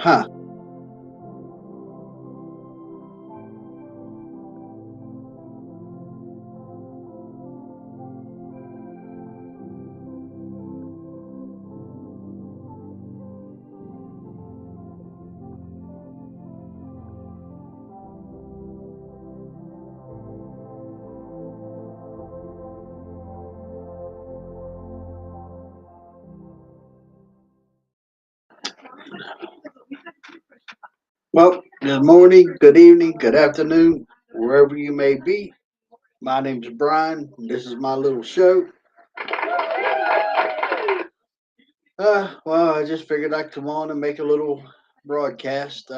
Huh. Well, good morning, good evening, good afternoon, wherever you may be. My name's Brian. This is my little show. Well, I just figured I'd come on and make a little broadcast.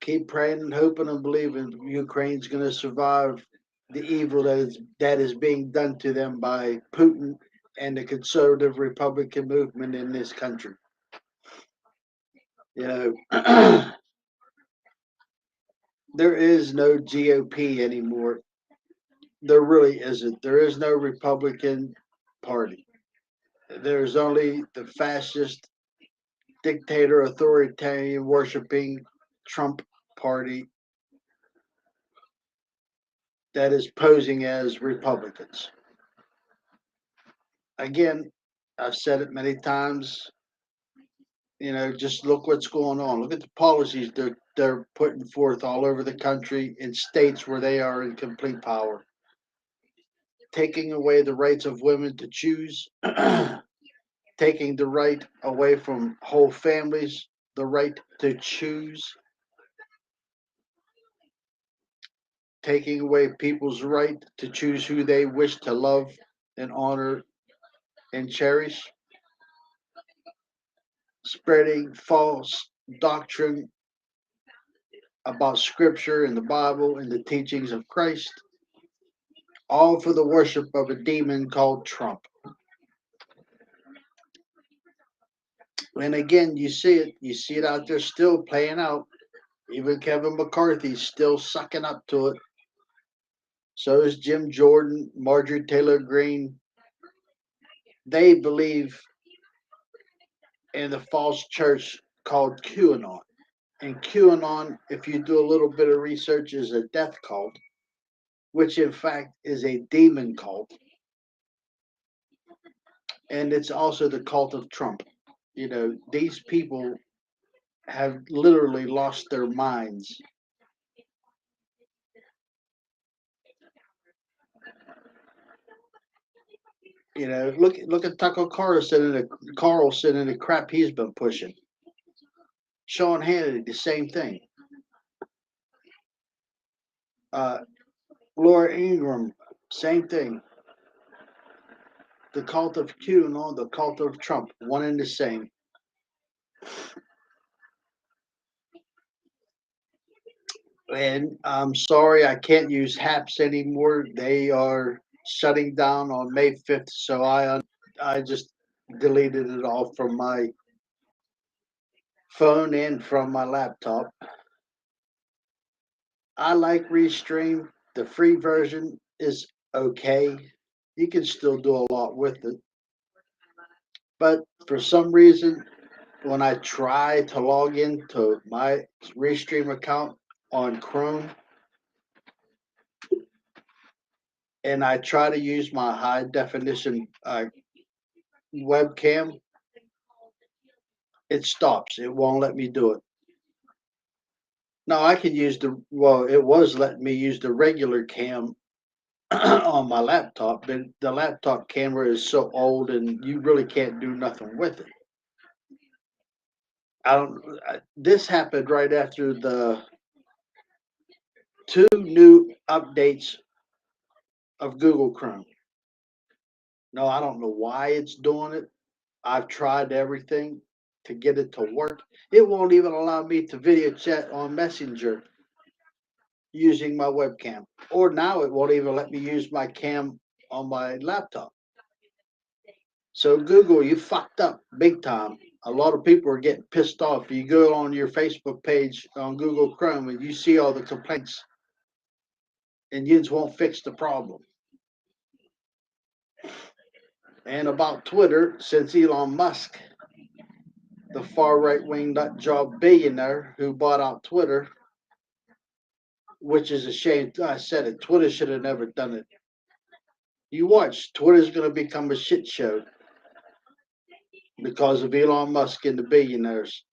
Keep praying and hoping and believing Ukraine's going to survive the evil that is being done to them by Putin and the conservative Republican movement in this country. You know, there is no GOP anymore. There really isn't. There is no Republican Party. There's only the fascist, dictator, authoritarian, worshiping Trump Party that is posing as Republicans. Again, I've said it many times. Just look what's going on. Look at the policies they're putting forth all over the country in states where they are in complete power, taking away the rights of women to choose, taking the right away from whole families, the right to choose, taking away people's right to choose who they wish to love and honor and cherish, spreading false doctrine about scripture and the Bible and the teachings of Christ, all for the worship of a demon called Trump. And again, you see it out there still playing out. Even Kevin McCarthy's still sucking up to it. So is Jim Jordan, Marjorie Taylor Greene. They believe in the false church called QAnon. And QAnon, if you do a little bit of research, is a death cult, which in fact is a demon cult. And it's also the cult of Trump. These people have literally lost their minds. Look at Tucker Carlson and the crap he's been pushing. Sean Hannity, the same thing. Uh, Laura Ingraham, same thing. The cult of QAnon, the cult of Trump, one and the same. And I'm sorry I can't use HAPs anymore. They are shutting down on May 5th, so I just deleted it all from my phone and from my laptop. I like Restream. The free version is okay. You can still do a lot with it. But for some reason, when I try to log into my Restream account on Chrome and I try to use my high definition webcam, it stops. It won't let me do it. Now I can use it was letting me use the regular cam on my laptop, but the laptop camera is so old and you really can't do nothing with it. This happened right after the two new updates of Google Chrome. No, I don't know why it's doing it. I've tried everything to get it to work. It won't even allow me to video chat on Messenger using my webcam. Or now it won't even let me use my cam on my laptop. So Google, you fucked up big time. A lot of people are getting pissed off. You go on your Facebook page on Google Chrome and you see all the complaints, and yous won't fix the problem. And about Twitter, since Elon Musk the far right wing nut job billionaire who bought out Twitter, which is a shame. I said it. Twitter should have never done it. You watch, Twitter's going to become a shit show because of Elon Musk and the billionaires.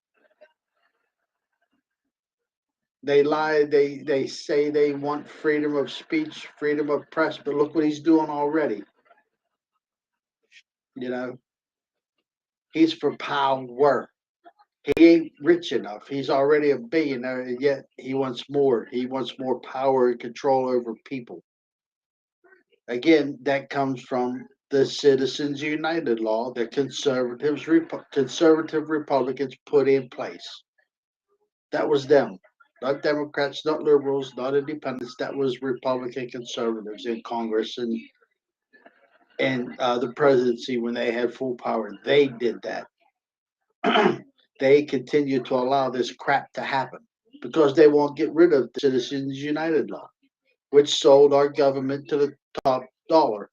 They lie. They say they want freedom of speech, freedom of press, but look what he's doing already. You know, he's for power. He ain't rich enough. He's already a billionaire, and yet he wants more. He wants more power and control over people. Again, that comes from the Citizens United law that conservative Republicans put in place. That was them, not Democrats, not liberals, not independents. That was Republican conservatives in Congress and the presidency when they had full power. They did that. They continue to allow this crap to happen because they won't get rid of the Citizens United law, which sold our government to the top dollar.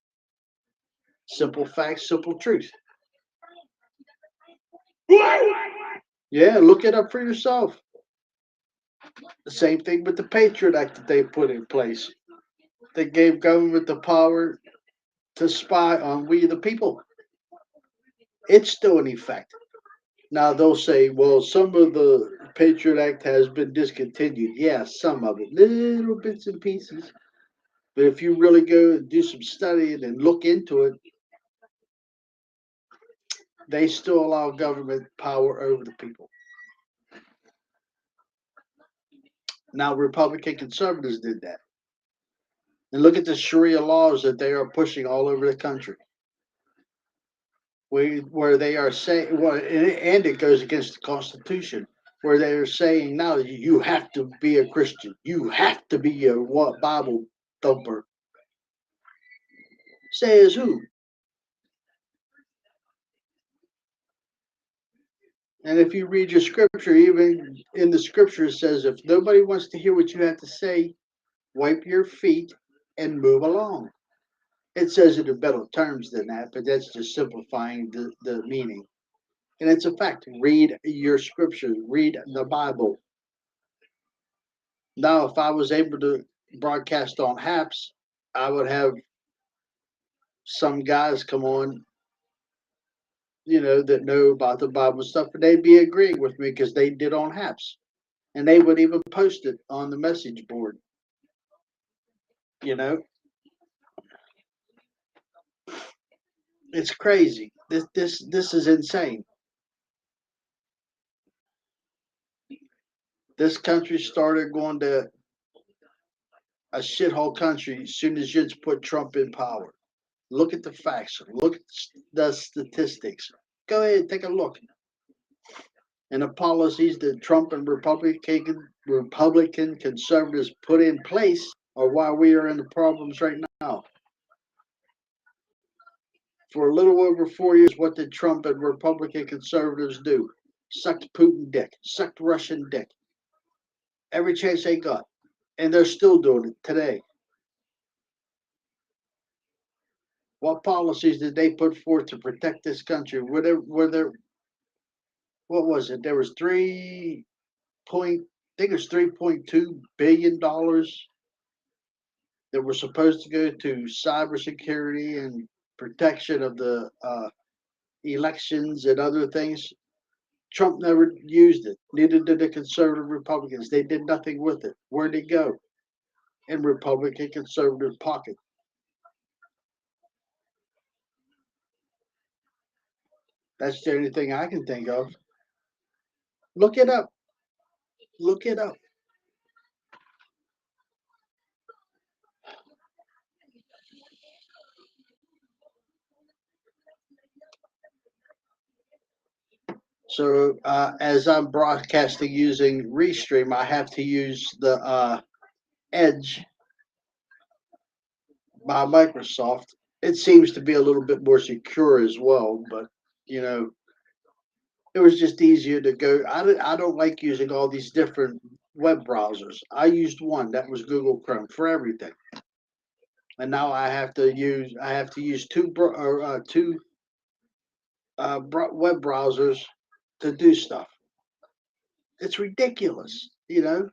Simple facts, simple truth. Yeah, look it up for yourself. The same thing with the Patriot Act that they put in place. They gave government the power to spy on we the people. It's still in effect. Now they'll say, well, some of the Patriot Act has been discontinued. Yeah, some of it, little bits and pieces. But if you really go and do some studying and look into it, they still allow government power over the people. Now, Republican conservatives did that. And look at the Sharia laws that they are pushing all over the country, where they are saying, well, and it goes against the Constitution, where they are saying now you have to be a Christian, you have to be a Bible thumper. Says who? And if you read your scripture, even in the scripture, it says if nobody wants to hear what you have to say, wipe your feet and move along. It says it in better terms than that, but that's just simplifying the meaning. And it's a fact. Read your scriptures, read the Bible. Now, if I was able to broadcast on HAPS, I would have some guys come on, that know about the Bible stuff, and they'd be agreeing with me because they did on HAPS. And they would even post it on the message board. You know, it's crazy. This is insane. This country started going to a shithole country as soon as you put Trump in power. Look at the facts. Look at the statistics. Go ahead, take a look. And the policies that Trump and Republican conservatives put in place are why we are in the problems right now. For a little over 4 years, what did Trump and Republican conservatives do? Sucked Putin dick, sucked Russian dick. Every chance they got. And they're still doing it today. What policies did they put forth to protect this country? What was it? There was I think it was $3.2 billion that were supposed to go to cybersecurity and protection of the elections and other things. Trump never used it. Neither did the conservative Republicans. They did nothing with it. Where'd it go? In Republican conservative pocket. That's the only thing I can think of. Look it up. Look it up. So as I'm broadcasting using Restream, I have to use the Edge by Microsoft. It seems to be a little bit more secure as well, but you know, it was just easier to go. I don't like using all these different web browsers. I used one that was Google Chrome for everything, and now I have to use two web browsers to do stuff. It's ridiculous, you know.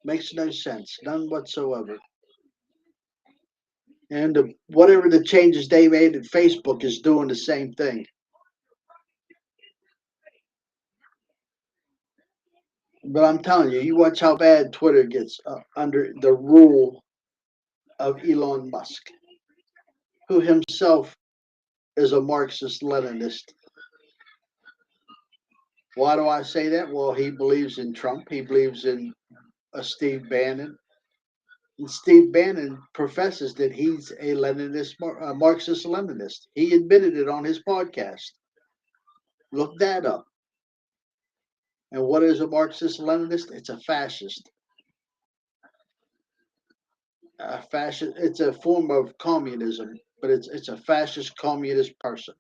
Makes no sense, none whatsoever. And whatever the changes they made at Facebook is doing the same thing. But I'm telling you, you watch how bad Twitter gets under the rule of Elon Musk, who himself is a Marxist Leninist. Why do I say that? Well, he believes in Trump. He believes in Steve Bannon. And Steve Bannon professes that he's a Leninist, Marxist Leninist. He admitted it on his podcast. Look that up. And what is a Marxist Leninist? It's a fascist. A fascist. It's a form of communism, but it's a fascist communist person.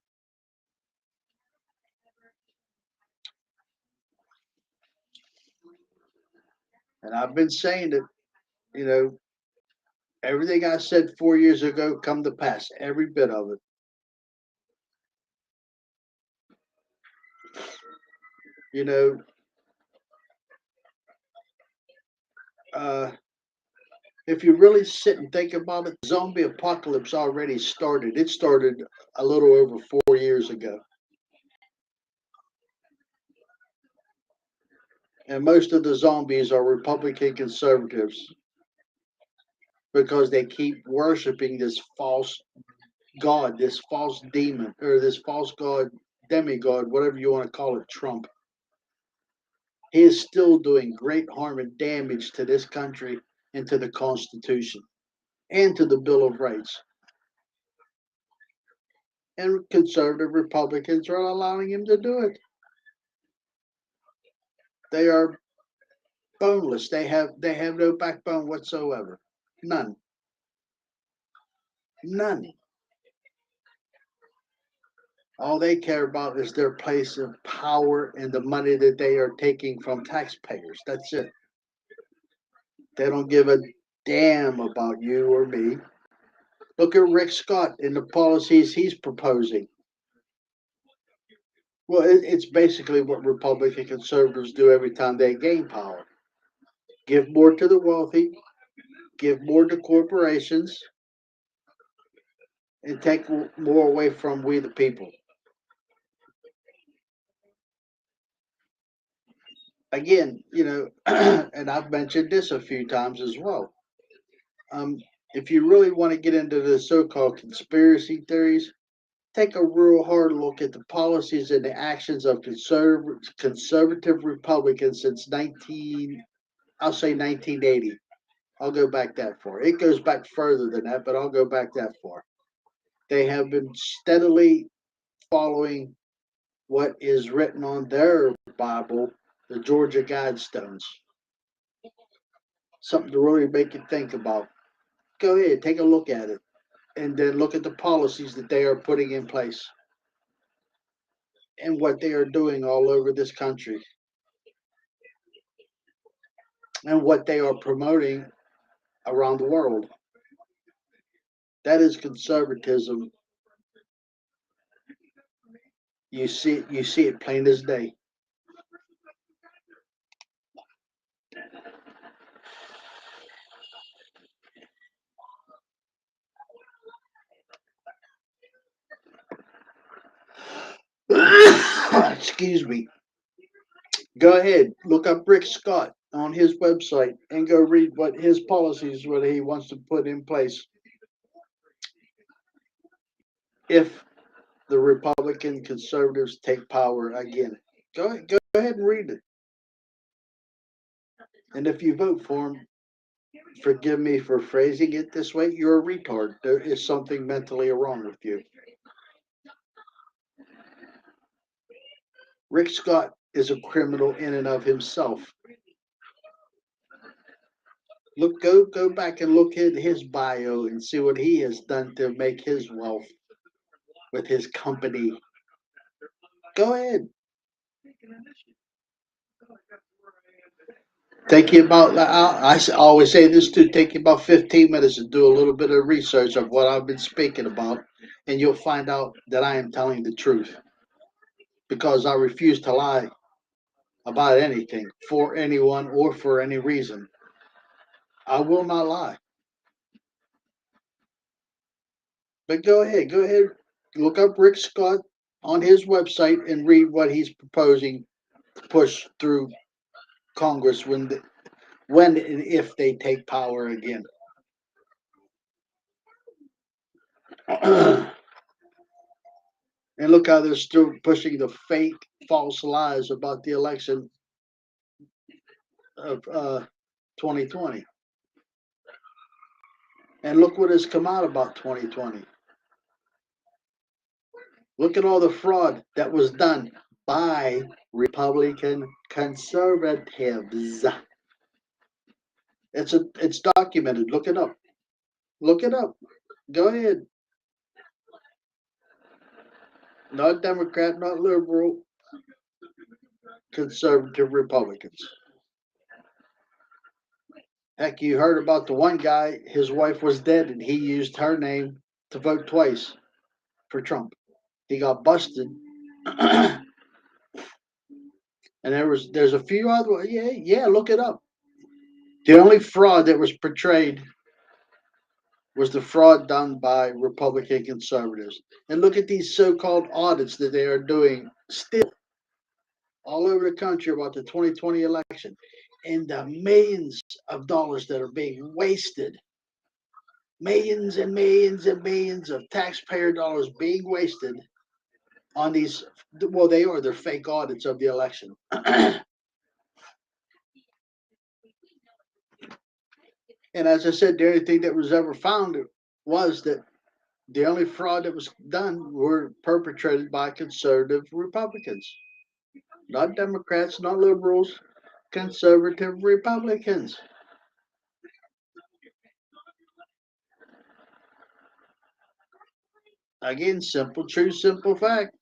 And I've been saying that, you know, everything I said 4 years ago come to pass, every bit of it. You know, uh, if you really sit and think about it, zombie apocalypse already started. It started a little over 4 years ago. And most of the zombies are Republican conservatives because they keep worshiping this false god, this false demon, or this false god, demigod, whatever you want to call it, Trump. He is still doing great harm and damage to this country and to the Constitution and to the Bill of Rights. And conservative Republicans are allowing him to do it. They are boneless. They have no backbone whatsoever. None. None. All they care about is their place of power and the money that they are taking from taxpayers. That's it. They don't give a damn about you or me. Look at Rick Scott and the policies he's proposing. Well, it's basically what Republican conservatives do every time they gain power: give more to the wealthy, give more to corporations, and take more away from we the people. Again, and I've mentioned this a few times as well. Um, if you really want to get into the so-called conspiracy theories, take a real hard look at the policies and the actions of conservative Republicans since I'll say 1980. I'll go back that far. It goes back further than that, but I'll go back that far. They have been steadily following what is written on their Bible, the Georgia Guidestones. Something to really make you think about. Go ahead, take a look at it, and then look at the policies that they are putting in place and what they are doing all over this country and what they are promoting around the world. That is conservatism. You see it plain as day. Excuse me. Go ahead, look up Rick Scott on his website and go read what his policies, what he wants to put in place if the Republican conservatives take power again. Go ahead and read it. And if you vote for him, forgive me for phrasing it this way, you're a retard. There is something mentally wrong with you. Rick Scott is a criminal in and of himself. Go back and look at his bio and see what he has done to make his wealth with his company. Go ahead. Take you about, always say this too, take you about 15 minutes to do a little bit of research of what I've been speaking about, and you'll find out that I am telling the truth because I refuse to lie about anything for anyone or for any reason. I will not lie. But go ahead, look up Rick Scott on his website and read what he's proposing to push through Congress when and if they take power again. And look how they're still pushing the fake, false lies about the election of 2020. And look what has come out about 2020. Look at all the fraud that was done by Republican conservatives. It's documented. Look it up. Look it up. Go ahead. Not Democrat, not liberal, conservative Republicans. Heck, you heard about the one guy, his wife was dead, and he used her name to vote twice for Trump. He got busted. And there's a few other, yeah, look it up. The only fraud that was portrayed was the fraud done by Republican conservatives. And look at these so-called audits that they are doing still all over the country about the 2020 election, and the millions of dollars that are being wasted, millions and millions and millions of taxpayer dollars being wasted on these, well, they're fake audits of the election. And as I said, the only thing that was ever found was that the only fraud that was done were perpetrated by conservative Republicans, not Democrats, not liberals, conservative Republicans. Again, simple truth, simple fact.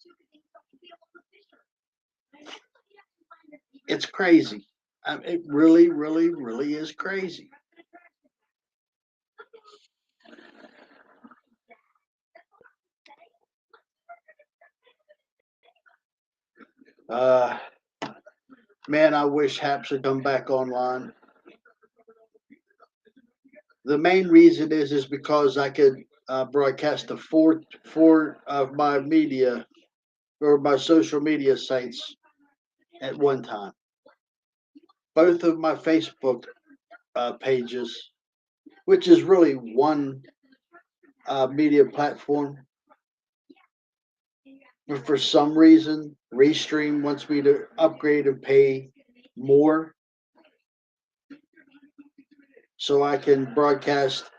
It's crazy. It really, really, really is crazy. Uh, Man, I wish Haps would come back online. The main reason is because I could broadcast to four of my media or my social media sites at one time. Both of my Facebook pages, which is really one media platform, but for some reason, Restream wants me to upgrade and pay more so I can broadcast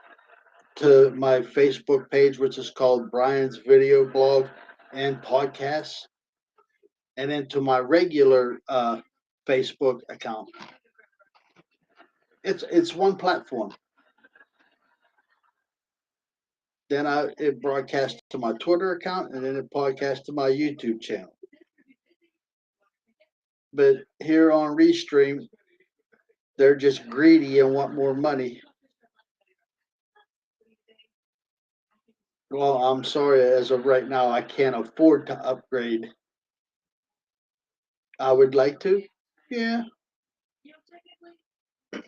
to my Facebook page, which is called Brian's Video Blog and Podcasts, and then to my regular Facebook account. It's one platform. Then it broadcasts to my Twitter account, and then it podcasts to my YouTube channel. But here on Restream, they're just greedy and want more money. Well, I'm sorry, as of right now, I can't afford to upgrade. I would like to, yeah.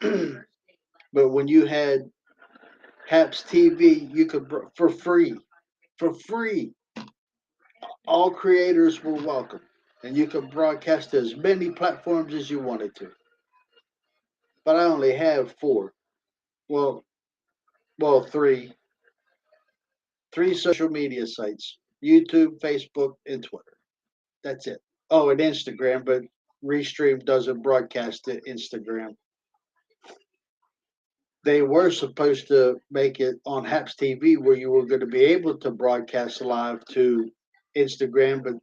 But when you had Haps TV, you could for free. All creators were welcome, and you could broadcast to as many platforms as you wanted to. But I only have four. Well, three social media sites: YouTube, Facebook, and Twitter. That's it. Oh, and Instagram, but Restream doesn't broadcast to Instagram. They were supposed to make it on Haps TV where you were going to be able to broadcast live to Instagram, but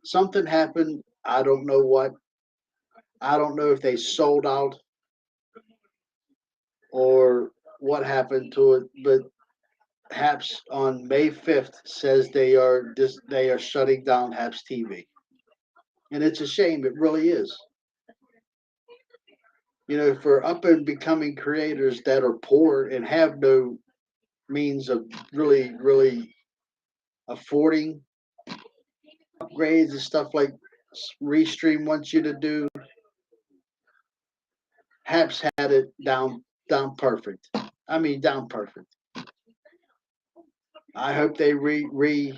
something happened. I don't know what. I don't know if they sold out or what happened to it, but Haps on May 5th says they are shutting down Haps TV. And it's a shame, it really is. For up and becoming creators that are poor and have no means of really affording upgrades and stuff like Restream wants you to do, Haps had it down perfect. I mean, down perfect. I hope they re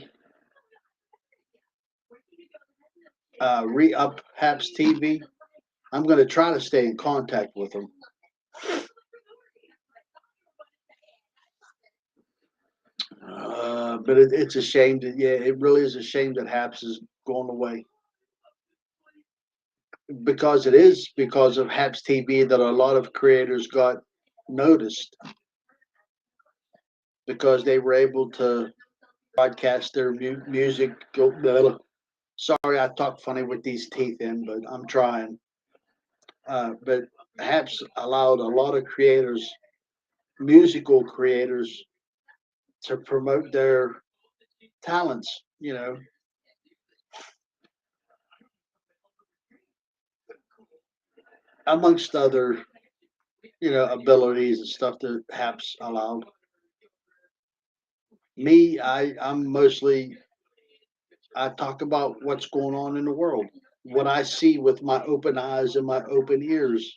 up Haps TV. I'm going to try to stay in contact with them. But it's a shame that, yeah, it really is a shame that Haps is going away, because it is because of Haps TV that a lot of creators got noticed, because they were able to broadcast their music. Sorry, I talk funny with these teeth in, but I'm trying. But Haps allowed a lot of creators, musical creators, to promote their talents, amongst other, abilities and stuff that Haps allowed. Me, I'm mostly, I talk about what's going on in the world, what I see with my open eyes and my open ears.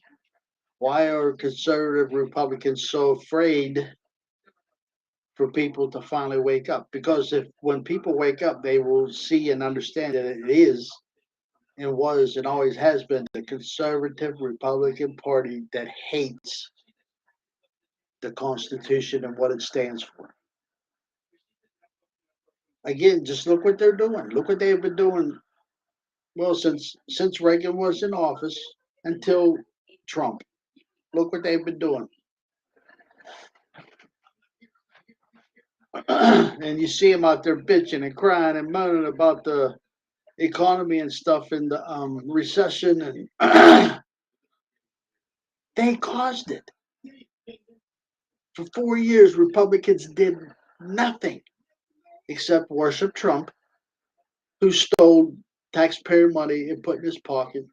Why are conservative Republicans so afraid for people to finally wake up? Because if when people wake up, they will see and understand that it is and was and always has been the conservative Republican Party that hates the Constitution and what it stands for. Again, just look what they're doing. Look what they've been doing. Well, since Reagan was in office until Trump. Look what they've been doing. And you see them out there bitching and crying and moaning about the economy and stuff and the recession, and they caused it. For 4 years, Republicans did nothing except worship Trump, who stole taxpayer money and put in his pocket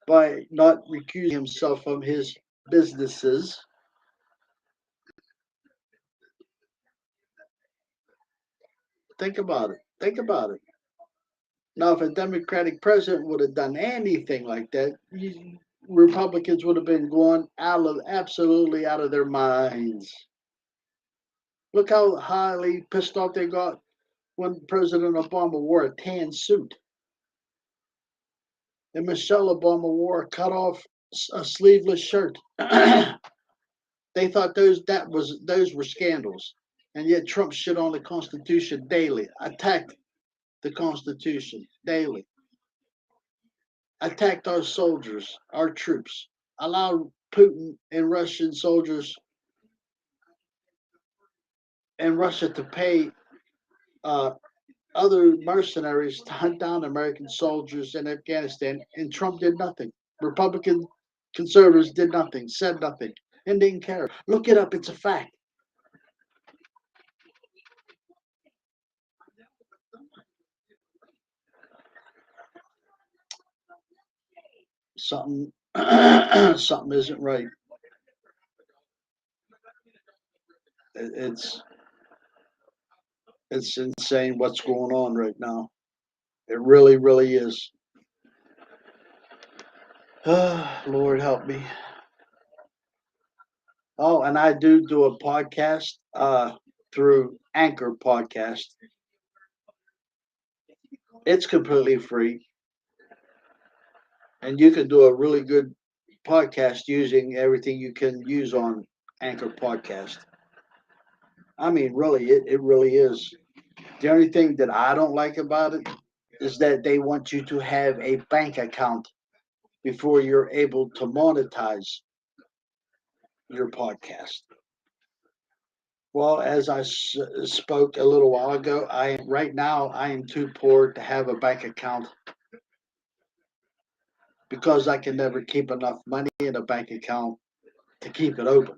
by not recusing himself from his businesses. Think about it. Think about it. Now, if a Democratic president would have done anything like that, Republicans would have been going absolutely out of their minds. Look how highly pissed off they got when President Obama wore a tan suit and Michelle Obama wore a cut off a sleeveless shirt. They thought those were scandals, and yet Trump shit on the Constitution daily, attacked the Constitution daily, attacked our soldiers, our troops, allowed Putin and Russian soldiers and Russia to pay uh, other mercenaries to hunt down American soldiers in Afghanistan, and Trump did nothing. Republican conservatives did nothing, said nothing, and didn't care. Look it up; it's a fact. Something, something isn't right. It's it's insane what's going on right now. It really is. Lord help me. Oh, and I do a podcast through Anchor Podcast. It's completely free, and you can do a really good podcast using everything you can use on Anchor Podcast. I mean, really, it really is. The only thing that I don't like about it is that they want you to have a bank account before you're able to monetize your podcast. Well, as I spoke a little while ago, right now I am too poor to have a bank account because I can never keep enough money in a bank account to keep it open.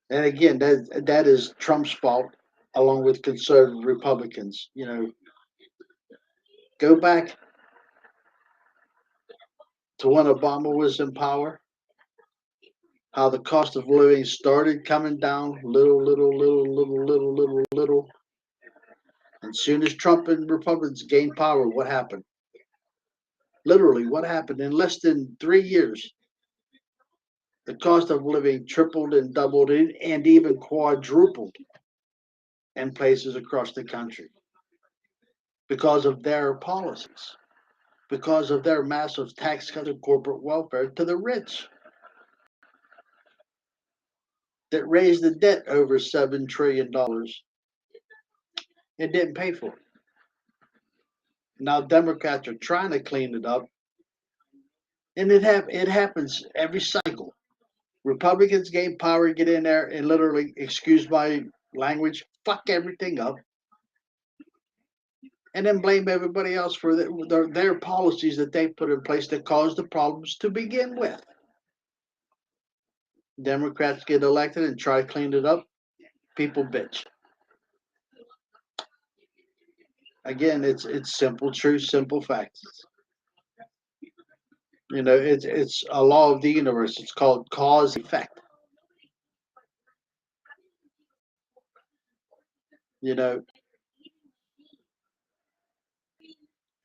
And again, that is Trump's fault, along with conservative Republicans. Go back. to when Obama was in power, how the cost of living started coming down little. And soon as Trump and Republicans gained power, what happened? Literally, what happened? In less than 3 years, the cost of living tripled and doubled and even quadrupled in places across the country because of their policies, because of their massive tax cuts and corporate welfare to the rich that raised the debt over $7 trillion and didn't pay for it. Now Democrats are trying to clean it up, and it happens every cycle. Republicans gain power, get in there, and literally, excuse my language, fuck everything up, and then blame everybody else for their policies that they put in place that caused the problems to begin with. Democrats get elected and try to clean it up. People bitch. Again, it's simple truth, simple facts. It's a law of the universe. It's called cause effect. You know,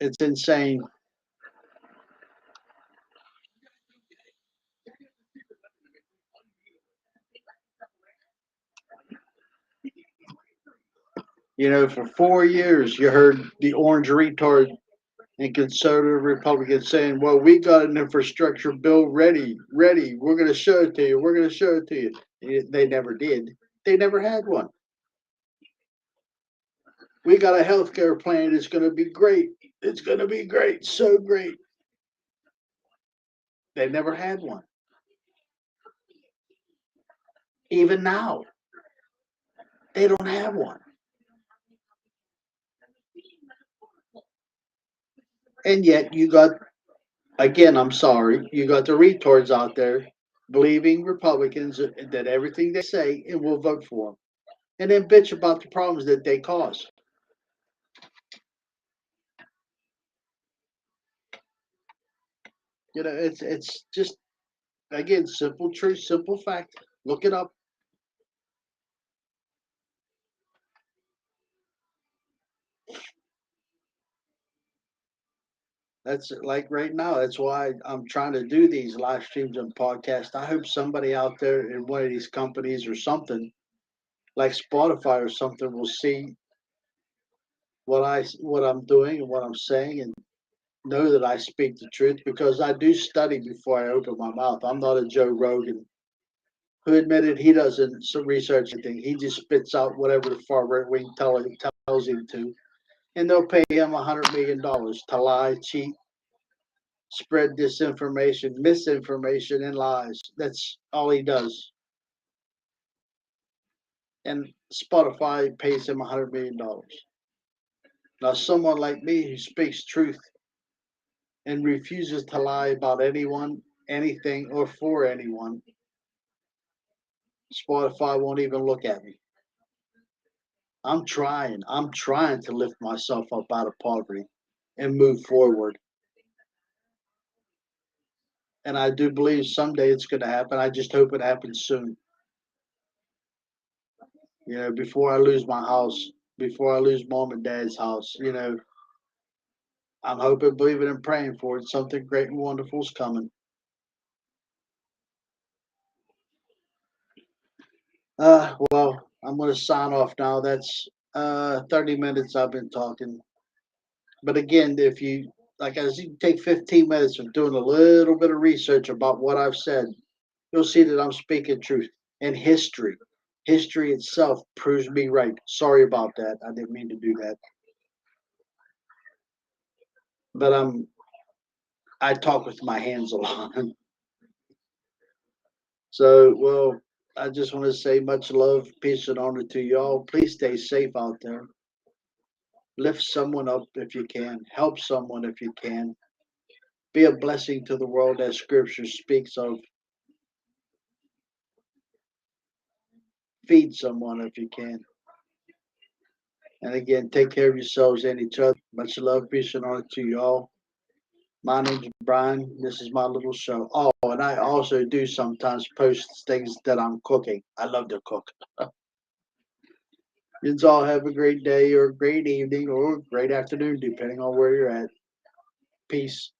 it's insane. For 4 years, you heard the orange retard and conservative Republicans saying, well, we got an infrastructure bill ready. We're going to show it to you. We're going to show it to you. They never did. They never had one. We got a health care plan. It's going to be great. It's going to be great. So great. They never had one. Even now, they don't have one. And yet you got, again, I'm sorry, you got the retards out there believing Republicans that everything they say and will vote for them. And then bitch about the problems that they cause. It's just, again, simple truth, simple fact. Look it up. That's like right now. That's why I'm trying to do these live streams and podcasts. I hope somebody out there in one of these companies or something like Spotify or something will see what I'm doing and what I'm saying and know that I speak the truth because I do study before I open my mouth. I'm not a Joe Rogan who admitted he doesn't research anything. He just spits out whatever the far right wing tells him to, and they'll pay him $100 million to lie, cheat, spread disinformation, misinformation, and lies. That's all he does. And Spotify pays him $100 million. Now, someone like me who speaks truth and refuses to lie about anyone, anything, or for anyone, Spotify won't even look at me. I'm trying. I'm trying to lift myself up out of poverty and move forward. And I do believe someday it's going to happen. I just hope it happens soon. Before I lose my house, before I lose mom and dad's house, I'm hoping, believing, and praying for it. Something great and wonderful is coming. Well, I'm going to sign off now. That's 30 minutes I've been talking. But again, if you, like I said, you take 15 minutes of doing a little bit of research about what I've said, you'll see that I'm speaking truth. And history itself proves me right. Sorry about that. I didn't mean to do that. But I talk with my hands a lot. So, well, I just want to say much love, peace, and honor to y'all. Please stay safe out there. Lift someone up if you can. Help someone if you can. Be a blessing to the world as scripture speaks of. Feed someone if you can. And again, take care of yourselves and each other. Much love, peace, and honor to y'all. My name's Brian. This is my little show. Oh, and I also do sometimes post things that I'm cooking. I love to cook. You all have a great day or a great evening or a great afternoon, depending on where you're at. Peace.